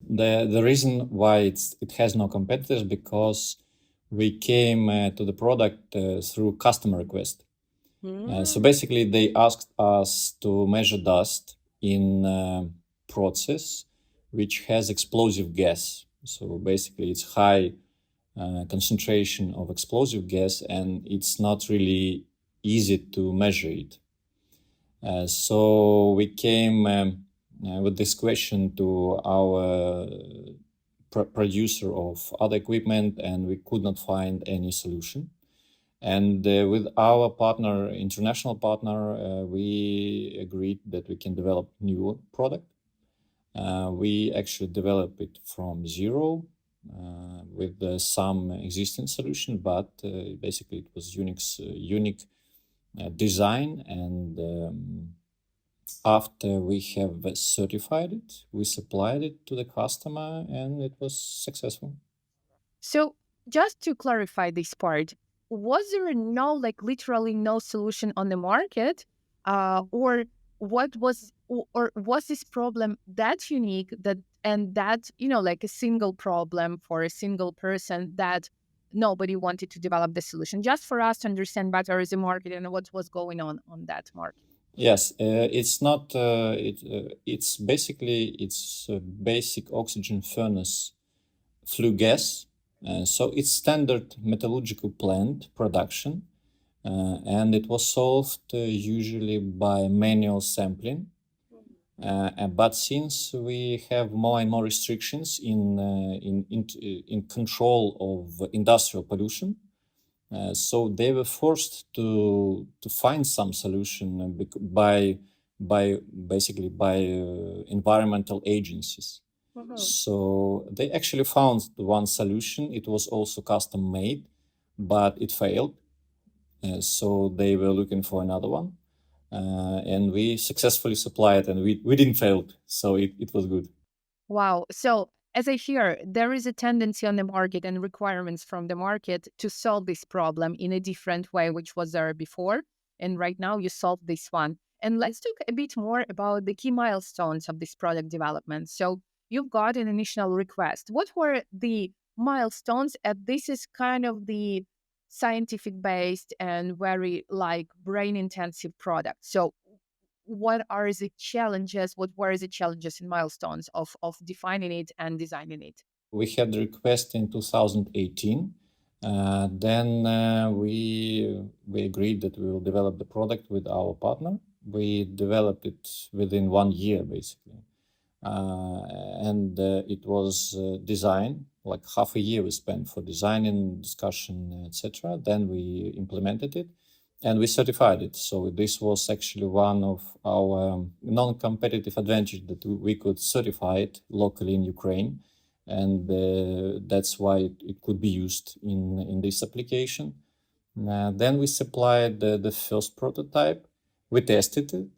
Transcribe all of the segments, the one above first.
the reason why it has no competitors because we came to the product through customer request. So basically, they asked us to measure dust in a process which has explosive gas. So basically, it's high concentration of explosive gas, and it's not really easy to measure it. So we came with this question to our producer of other equipment, and we could not find any solution. And with our partner, international partner, we agreed that we can develop new product. We actually developed it from zero with some existing solution, but basically it was unique design. And after we have certified it, we supplied it to the customer, and it was successful. So just to clarify this part, was there literally no solution on the market, or was this problem that unique that a single problem for a single person that nobody wanted to develop the solution? Just for us to understand better the market and what was going on that market. Yes, it's not. It's basically a basic oxygen furnace flue gas. So it's standard metallurgical plant production, and it was solved usually by manual sampling. But since we have more and more restrictions in control of industrial pollution, so they were forced to find some solution by environmental agencies. So they actually found one solution. It was also custom made, but it failed. So they were looking for another one. And we successfully supplied, and we didn't fail. So it was good. Wow. So as I hear, there is a tendency on the market and requirements from the market to solve this problem in a different way, which was there before. And right now you solved this one. And let's talk a bit more about the key milestones of this product development. So you've got an initial request. What were the milestones? And this is kind of the scientific-based and very brain-intensive product. So what are the challenges? What were the challenges and milestones of defining it and designing it? We had the request in 2018. Then we agreed that we will develop the product with our partner. We developed it within 1 year, basically. And it was designed, like half a year we spent for designing, discussion, etc. Then we implemented it and we certified it. So this was actually one of our non-competitive advantage, that we could certify it locally in Ukraine. And that's why it could be used in this application. Then we supplied the first prototype. We tested it.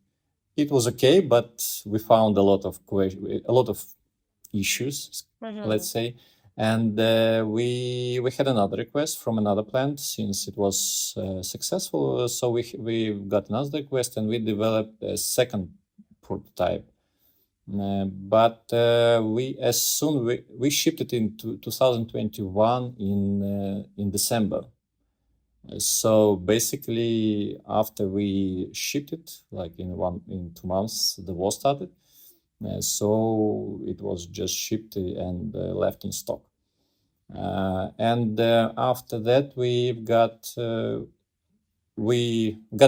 It was okay, but we found a lot of issues, let's say. And we had another request from another plant since it was successful. So we got another request and we developed a second prototype. But we shipped it in 2021 in December. So basically, after we shipped it, like in 2 months, the war started. So it was just shipped and left in stock. And after that, we got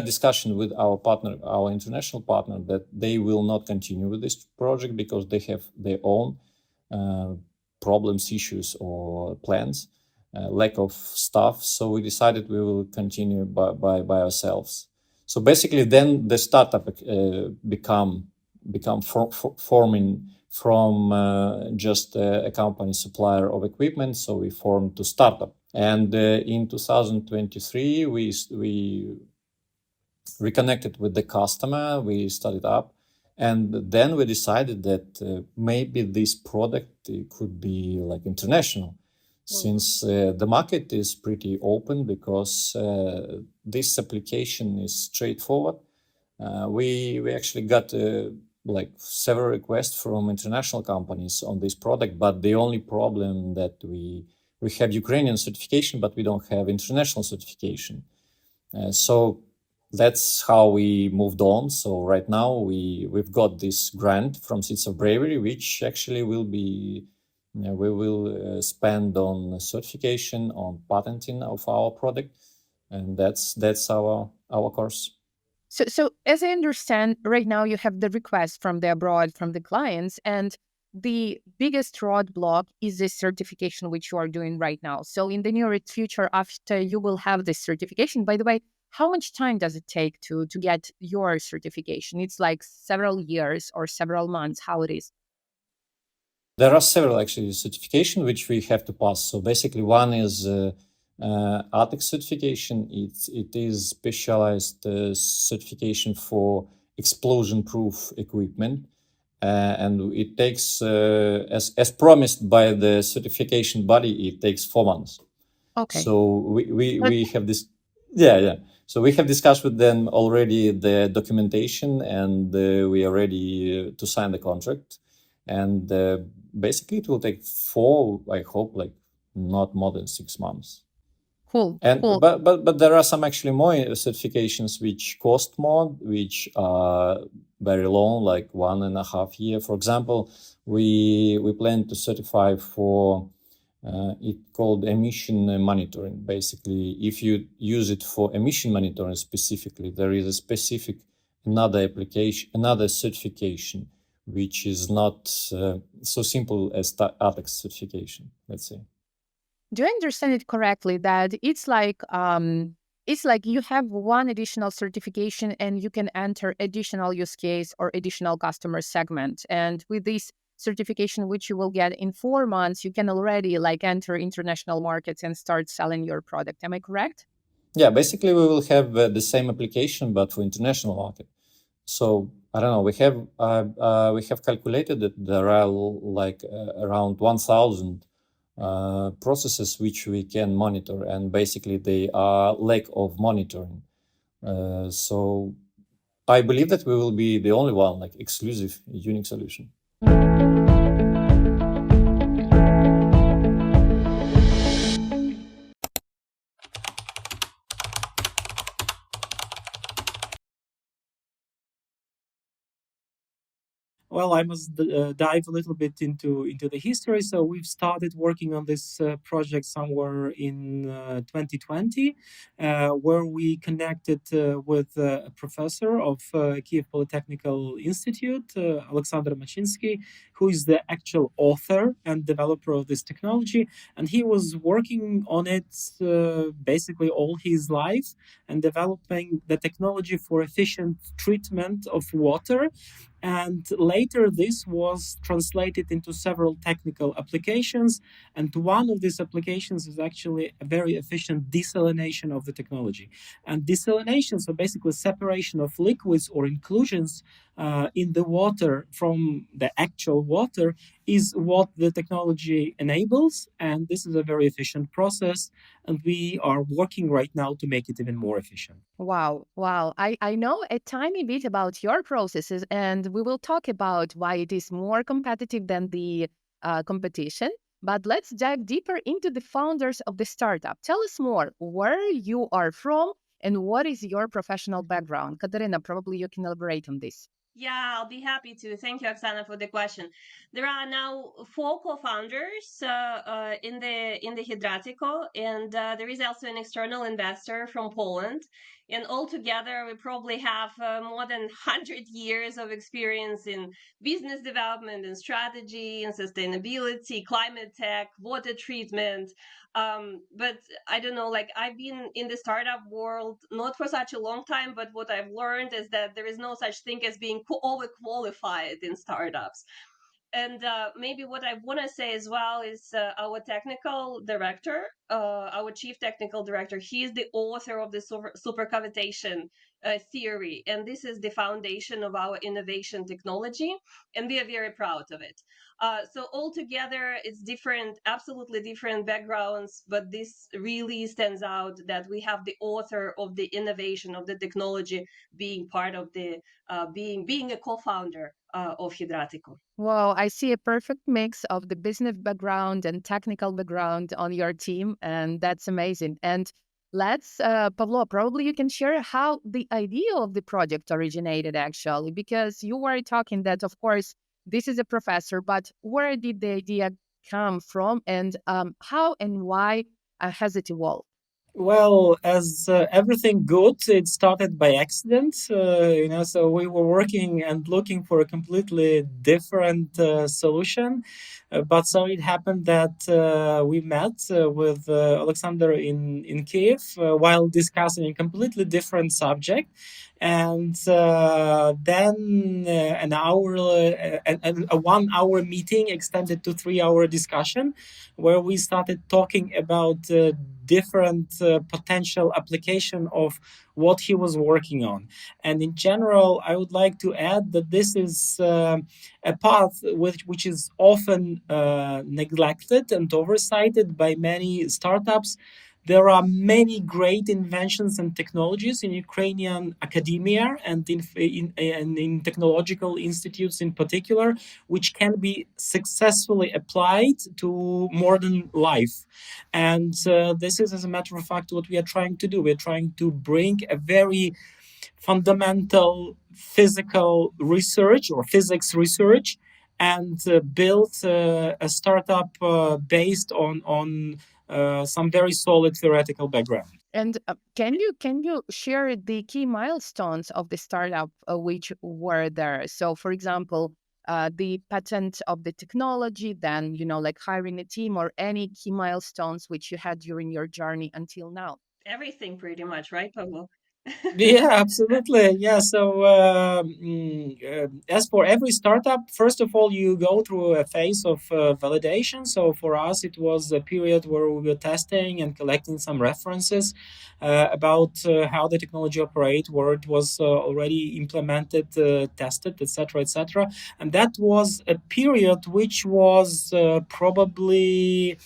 discussion with our partner, our international partner, that they will not continue with this project because they have their own problems, issues, or plans. Lack of staff, so we decided we will continue by ourselves. So basically, then the startup become forming from just a company supplier of equipment. So we formed to startup, and in 2023 we reconnected with the customer. We started up, and then we decided that maybe this product could be like international. Since the market is pretty open, because this application is straightforward. We actually got like several requests from international companies on this product, but the only problem that we have Ukrainian certification, but we don't have international certification. So that's how we moved on. So right now we've got this grant from Seeds of Bravery, which actually will be we will spend on certification, on patenting of our product, and that's our course. So as I understand, right now you have the request from the abroad, from the clients, and the biggest roadblock is this certification which you are doing right now. So in the near future, after you will have this certification, by the way, how much time does it take to get your certification? It's like several years or several months, how it is? There are several actually certification which we have to pass. So basically one is ATEX certification. It is specialized certification for explosion-proof equipment, and it takes, as promised by the certification body, it takes 4 months. Okay. So we have this, yeah. So we have discussed with them already the documentation, and we are ready to sign the contract. And basically, it will take 4, I hope, like not more than 6 months. Cool. And cool. but there are some actually more certifications which cost more, which are very long, like 1.5 years. For example, we plan to certify for it called emission monitoring. Basically, if you use it for emission monitoring specifically, there is a specific another certification, which is not so simple as ATEX certification, let's say. Do I understand it correctly that it's like you have one additional certification and you can enter additional use case or additional customer segment, and with this certification which you will get in 4 months, you can already like enter international markets and start selling your product. Am I correct? Yeah, basically we will have the same application but for international market. So I don't know. We have calculated that there are like around 1,000 processes which we can monitor, and basically they are lack of monitoring. So I believe that we will be the only one, like exclusive, unique solution. Well, I must dive a little bit into the history. So we've started working on this project somewhere in 2020, where we connected with a professor of Kyiv Polytechnical Institute, Alexander Machinsky, who is the actual author and developer of this technology. And he was working on it basically all his life and developing the technology for efficient treatment of water. And later this was translated into several technical applications. And one of these applications is actually a very efficient desalination of the technology. And desalination, so basically separation of liquids or inclusions in the water from the actual water, is what the technology enables. And this is a very efficient process. And we are working right now to make it even more efficient. Wow. I know a tiny bit about your processes, and we will talk about why it is more competitive than the competition. But let's dive deeper into the founders of the startup. Tell us more where you are from and what is your professional background. Katerina, probably you can elaborate on this. Yeah, I'll be happy to. Thank you, Oksana, for the question. There are now 4 co-founders in the Hydratico, and there is also an external investor from Poland. And altogether, we probably have more than 100 years of experience in business development and strategy and sustainability, climate tech, water treatment. But I don't know, like I've been in the startup world not for such a long time, but what I've learned is that there is no such thing as being overqualified in startups. And maybe what I want to say as well is our technical director, our chief technical director, he is the author of the supercavitation theory. And this is the foundation of our innovation technology. And we are very proud of it. So altogether, it's different, absolutely different backgrounds, but this really stands out that we have the author of the innovation of the technology being part of the, being a co-founder of Hydratico. Wow, I see a perfect mix of the business background and technical background on your team, and that's amazing. And let's, Pavlo, probably you can share how the idea of the project originated actually, because you were talking that, of course, this is a professor, but where did the idea come from, and how and why has it evolved? Well, as everything good, it started by accident. So we were working and looking for a completely different solution. But so it happened that we met with Alexander in Kiev while discussing a completely different subject. And then a 1 hour meeting extended to 3 hour discussion, where we started talking about different potential application of what he was working on. And in general, I would like to add that this is a path which is often neglected and oversighted by many startups. There are many great inventions and technologies in Ukrainian academia and in technological institutes in particular, which can be successfully applied to modern life. And this is, as a matter of fact, what we are trying to do. We're trying to bring a very fundamental physical research or physics research and build a startup based on some very solid theoretical background. And can you share the key milestones of the startup which were there? So, for example, the patent of the technology, then like hiring a team, or any key milestones which you had during your journey until now. Everything pretty much, right, Pavlo? Yeah, absolutely. Yeah. So as for every startup, first of all, you go through a phase of validation. So for us, it was a period where we were testing and collecting some references about how the technology operates, where it was already implemented, tested, etc., etc. And that was a period which was probably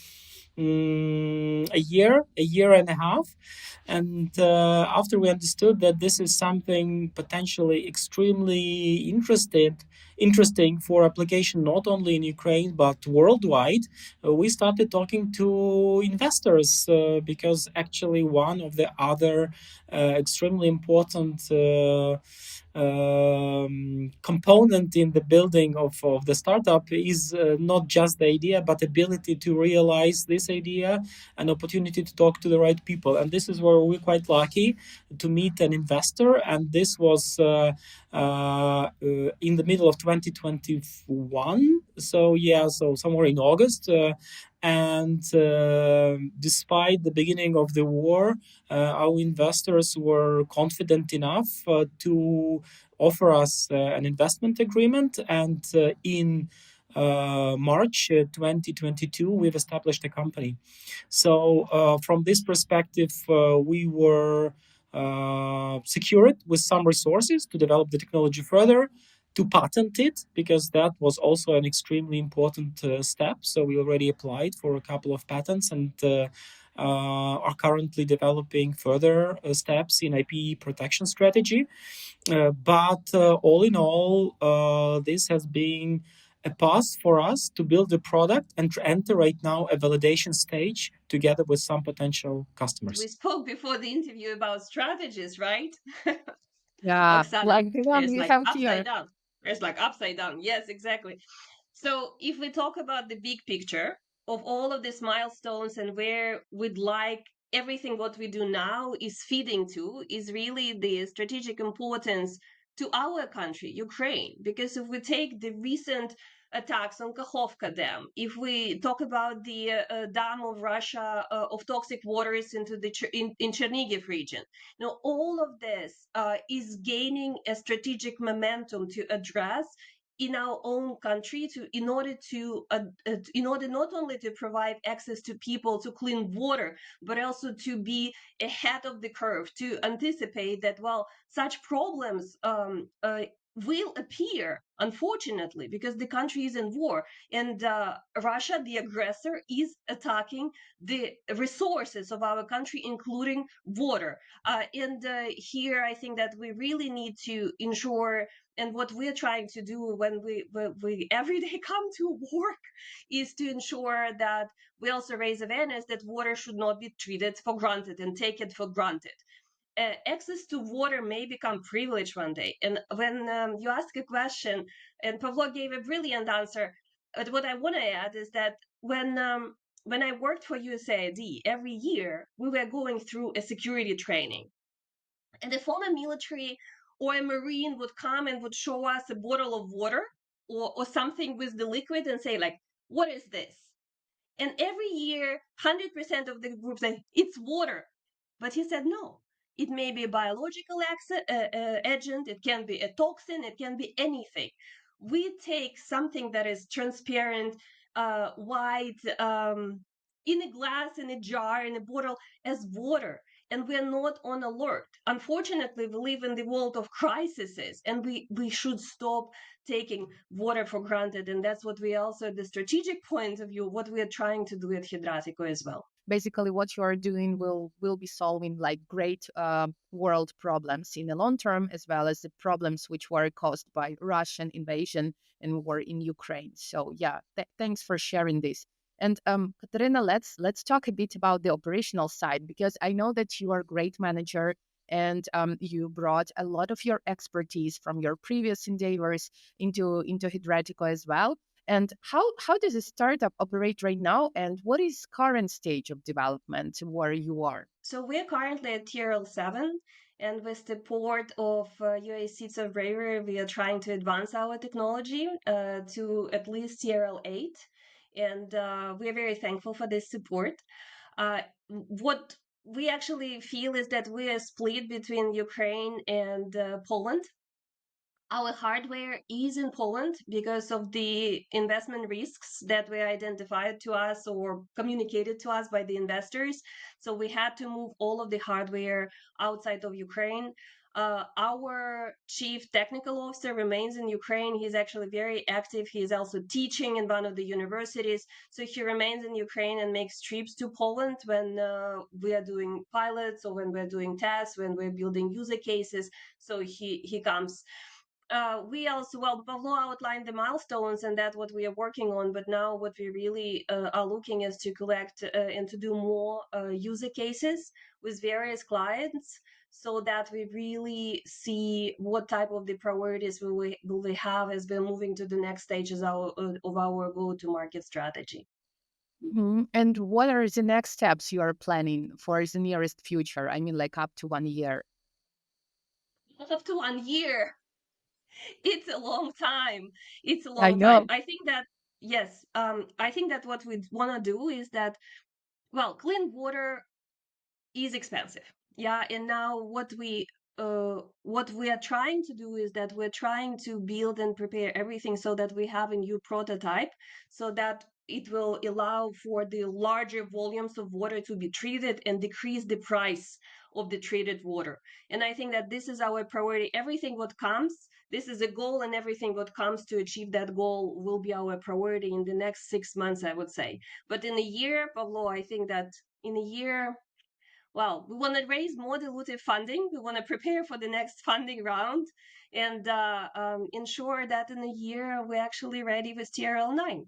a year and a half. And after we understood that this is something potentially extremely interesting for application not only in Ukraine but worldwide, we started talking to investors because actually one of the other extremely important component in the building of the startup is not just the idea, but ability to realize this idea, an opportunity to talk to the right people. And this is where we're quite lucky to meet an investor. And this was in the middle of 2021. So somewhere in August. And despite the beginning of the war, our investors were confident enough to offer us an investment agreement. And in March 2022, we've established a company. So from this perspective, we were secured with some resources to develop the technology further, to patent it, because that was also an extremely important step. So we already applied for a couple of patents and are currently developing further steps in IP protection strategy. But all in all, this has been a path for us to build a product and to enter right now a validation stage together with some potential customers. We spoke before the interview about strategies, right? Yeah, Oksana, like the one it's you like have upside here. down. It's like upside down. Yes, exactly. So if we talk about the big picture of all of these milestones and where we'd like everything what we do now is feeding to, is really the strategic importance to our country, Ukraine. Because if we take the recent attacks on Kakhovka Dam, if we talk about the dam of Russia of toxic waters into the in Chernigiv region, all of this is gaining a strategic momentum to address in our own country in order not only to provide access to people to clean water, but also to be ahead of the curve, to anticipate that such problems will appear, unfortunately, because the country is in war, and Russia, the aggressor, is attacking the resources of our country, including water. And here I think that we really need to ensure And what we're trying to do when we every day come to work is to ensure that we also raise awareness that water should not be treated for granted and taken for granted. Access to water may become privilege one day. And when you ask a question, and Pavlo gave a brilliant answer, but what I want to add is that when I worked for USAID, every year we were going through a security training. And the former military or a Marine would come and would show us a bottle of water or something with the liquid and say, like, what is this? And every year, 100% of the group said, it's water. But he said, no, it may be a biological agent, it can be a toxin, it can be anything. We take something that is transparent, white, in a glass, in a jar, in a bottle, as water. And we're not on alert. Unfortunately, we live in the world of crises, and we should stop taking water for granted. And that's what we also, the strategic point of view, what we're trying to do at Hydratico as well. Basically, what you are doing will be solving like great world problems in the long term, as well as the problems which were caused by Russian invasion and war in Ukraine. So yeah, thanks for sharing this. And Katerina, let's talk a bit about the operational side, because I know that you are a great manager and you brought a lot of your expertise from your previous endeavors into Hydratico as well. And how does a startup operate right now, and what is current stage of development where you are? So we're currently at TRL 7, and with the support of UAC Bravery, we are trying to advance our technology to at least TRL 8. And we're very thankful for this support. What we actually feel is that we are split between Ukraine and Poland. Our hardware is in Poland because of the investment risks that were identified to us or communicated to us by the investors. So we had to move all of the hardware outside of Ukraine. Our chief technical officer remains in Ukraine. He's actually very active. He's also teaching in one of the universities. So he remains in Ukraine and makes trips to Poland when we are doing pilots or when we're doing tests, when we're building user cases. So he comes. We also, well, Pavlo outlined the milestones and that's what we are working on, but now what we really are looking is to collect and to do more user cases with various clients so that we really see what type of the priorities will we have as we're moving to the next stages of our go-to-market strategy. Mm-hmm. And what are the next steps you are planning for the nearest future? I mean, like up to 1 year. Up to 1 year. It's a long time. It's a I long know. time. I think that, yes, I think that what we want to do is that, well, clean water is expensive. Yeah. And now what we are trying to do is that we're trying to build and prepare everything so that we have a new prototype so that it will allow for the larger volumes of water to be treated and decrease the price of the treated water. And I think that this is our priority. Everything what comes, this is a goal, and everything what comes to achieve that goal will be our priority in the next 6 months, I would say. But in a year, Pavlo, I think that in a year, well, we want to raise more dilutive funding. We want to prepare for the next funding round and ensure that in a year we're actually ready with TRL 9.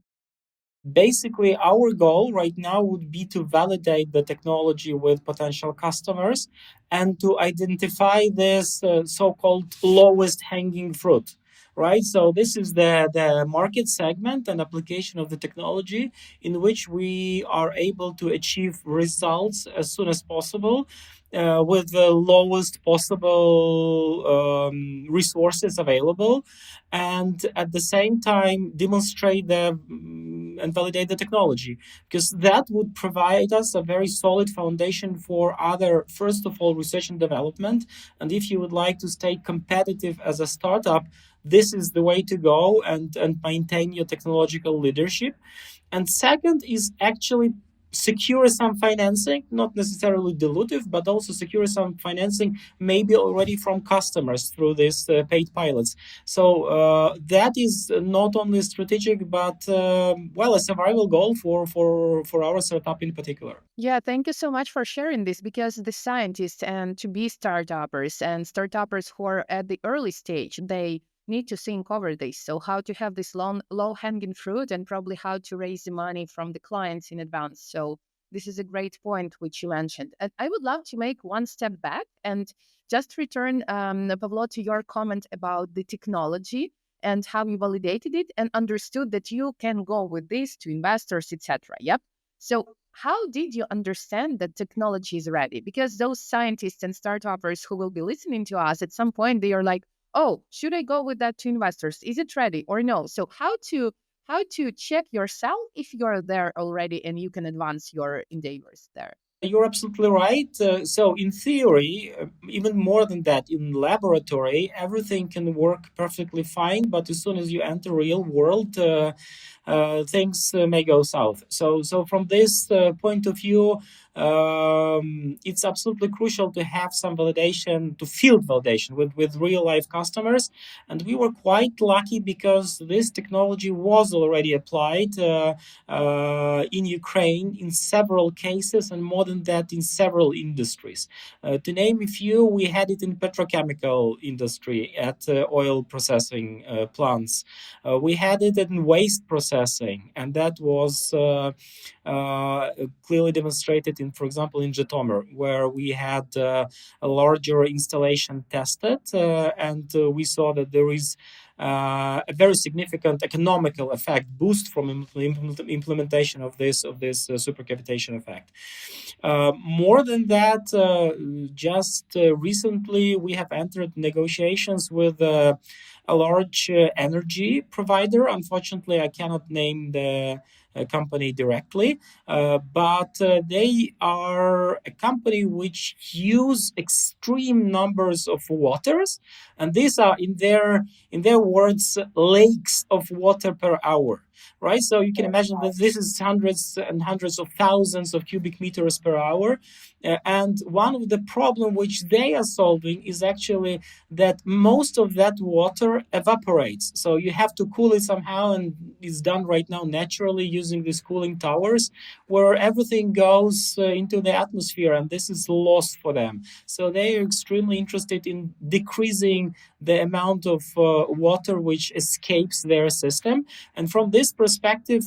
Basically, our goal right now would be to validate the technology with potential customers and to identify this so-called lowest hanging fruit, right? So this is the market segment and application of the technology in which we are able to achieve results as soon as possible with the lowest possible resources available, and at the same time demonstrate and validate the technology, because that would provide us a very solid foundation for other, first of all, research and development. And if you would like to stay competitive as a startup, this is the way to go and maintain your technological leadership. And second is actually secure some financing, not necessarily dilutive, but also secure some financing, maybe already from customers through these paid pilots. So that is not only strategic, but well, a survival goal for our startup in particular. Yeah, thank you so much for sharing this, because the scientists and to be startuppers and startuppers who are at the early stage, they need to think over this. So how to have this low-hanging fruit and probably how to raise the money from the clients in advance. So this is a great point which you mentioned. And I would love to make one step back and just return, Pavlo, to your comment about the technology and how you validated it and understood that you can go with this to investors, etc. Yep. So how did you understand that technology is ready? Because those scientists and startuppers who will be listening to us at some point, they are like, oh, should I go with that to investors? Is it ready or no? So how to check yourself if you're there already and you can advance your endeavors there? You're absolutely right. So in theory, even more than that, in laboratory, everything can work perfectly fine. But as soon as you enter real world, things may go south. So from this point of view, it's absolutely crucial to have some validation, to field validation with real life customers. And we were quite lucky because this technology was already applied in Ukraine in several cases, and more than that, in several industries. To name a few, we had it in petrochemical industry at oil processing plants. We had it in waste processing, and that was clearly demonstrated in, for example, in Zhytomyr, where we had a larger installation tested, and we saw that there is a very significant economical effect boost from implementation of this supercavitation effect. More than that, just recently we have entered negotiations with a large energy provider. Unfortunately, I cannot name the company directly, but they are a company which use extreme numbers of waters, and these are in their words lakes of water per hour. Right, so you can imagine that this is hundreds and hundreds of thousands of cubic meters per hour, and one of the problem which they are solving is actually that most of that water evaporates. So you have to cool it somehow, and it's done right now naturally using these cooling towers, where everything goes into the atmosphere, and this is lost for them. So they are extremely interested in decreasing the amount of water which escapes their system, and from this perspective,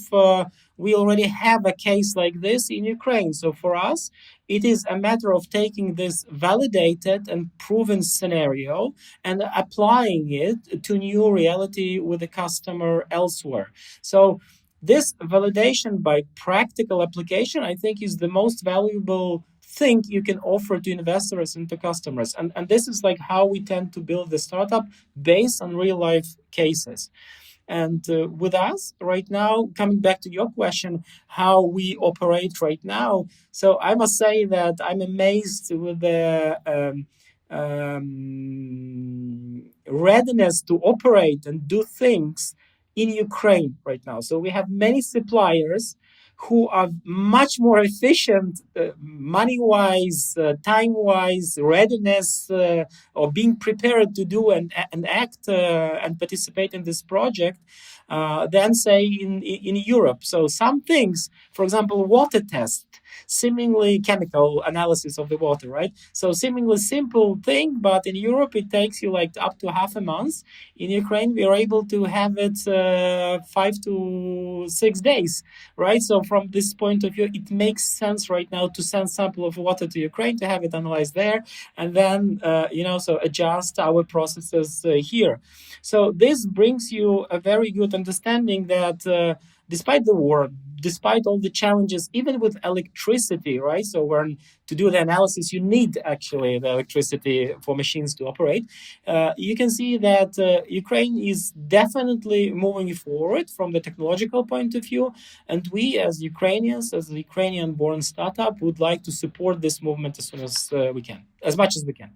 we already have a case like this in Ukraine. So for us, it is a matter of taking this validated and proven scenario and applying it to new reality with the customer elsewhere. So this validation by practical application, I think, is the most valuable thing you can offer to investors and to customers. And this is like how we tend to build the startup based on real life cases. And with us right now, coming back to your question, how we operate right now. So I must say that I'm amazed with the readiness to operate and do things in Ukraine right now. So we have many suppliers who are much more efficient, money-wise, time-wise, readiness, or being prepared to do and act and participate in this project than, say, in Europe. So some things, for example, water test, seemingly chemical analysis of the water, right? So seemingly simple thing, but in Europe it takes you like up to half a month. In Ukraine, we are able to have it 5 to 6 days, right? So from this point of view, it makes sense right now to send sample of water to Ukraine, to have it analyzed there, and then, so adjust our processes here. So this brings you a very good understanding that despite the war, despite all the challenges, even with electricity, right? So when to do the analysis, you need actually the electricity for machines to operate. You can see that Ukraine is definitely moving forward from the technological point of view. And we as Ukrainians, as a Ukrainian-born startup, would like to support this movement as soon as we can, as much as we can.